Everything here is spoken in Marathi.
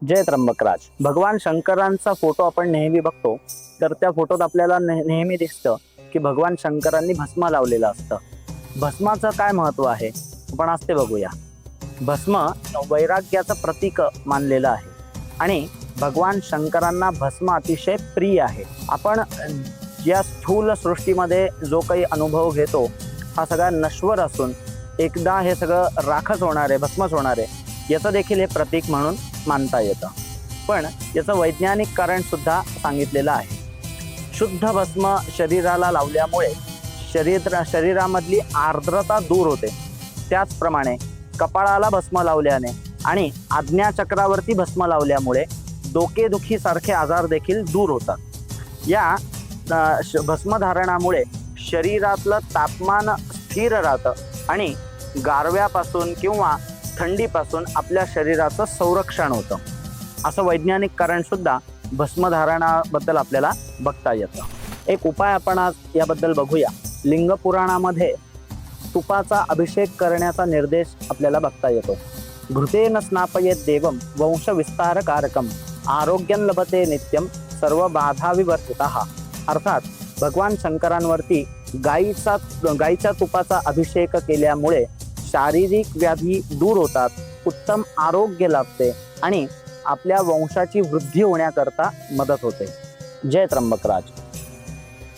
जय त्र्यंबकराज। भगवान शंकरांचा फोटो आपण नेहमी बघतो, तर त्या फोटोत आपल्याला नेहमी दिसतं की भगवान शंकरांनी भस्म लावलेलं असतं। भस्माचं काय महत्व आहे आपण आज ते बघूया। भस्म वैराग्याचं प्रतीक मानलेलं आहे आणि भगवान शंकरांना भस्म अतिशय प्रिय आहे। आपण या स्थूल सृष्टीमध्ये जो काही अनुभव घेतो हा सगळा नश्वर असून एकदा हे सगळं राखच होणार आहे, भस्मच होणार आहे, याचं देखील हे प्रतीक म्हणून मानता येतं। पण याचं वैज्ञानिक कारण सुद्धा सांगितलेलं आहे। शुद्ध भस्म शरीराला लावल्यामुळे शरीरामधली आर्द्रता दूर होते। त्याचप्रमाणे कपाळाला भस्म लावल्याने आणि आज्ञाचक्रावरती भस्म लावल्यामुळे डोकेदुखी सारखे आजार देखील दूर होतात। या भस्मधारणामुळे शरीरातलं तापमान स्थिर राहतं आणि गारव्यापासून किंवा थंडीपासून आपल्या शरीराचं संरक्षण होतं। असं वैज्ञानिक कारण सुद्धा भस्मधारणाबद्दल आपल्याला बघता येतं। एक उपाय आपण आज याबद्दल बघूया। लिंग पुराणामध्ये तुपाचा अभिषेक करण्याचा निर्देश आपल्याला बघता येतो। घृतेन स्नापयेत देवम वंश विस्तारकारकम आरोग्यं लभते नित्यम सर्व बाधा विवर्जितः। अर्थात भगवान शंकरांवरती गाईच्या तुपाचा अभिषेक केल्यामुळे शारीरिक व्याधी दूर होतात, उत्तम आरोग्य लाभते आणि आपल्या वंशाची वृद्धी होण्याकरता मदत होते। जय त्र्यंबकराज।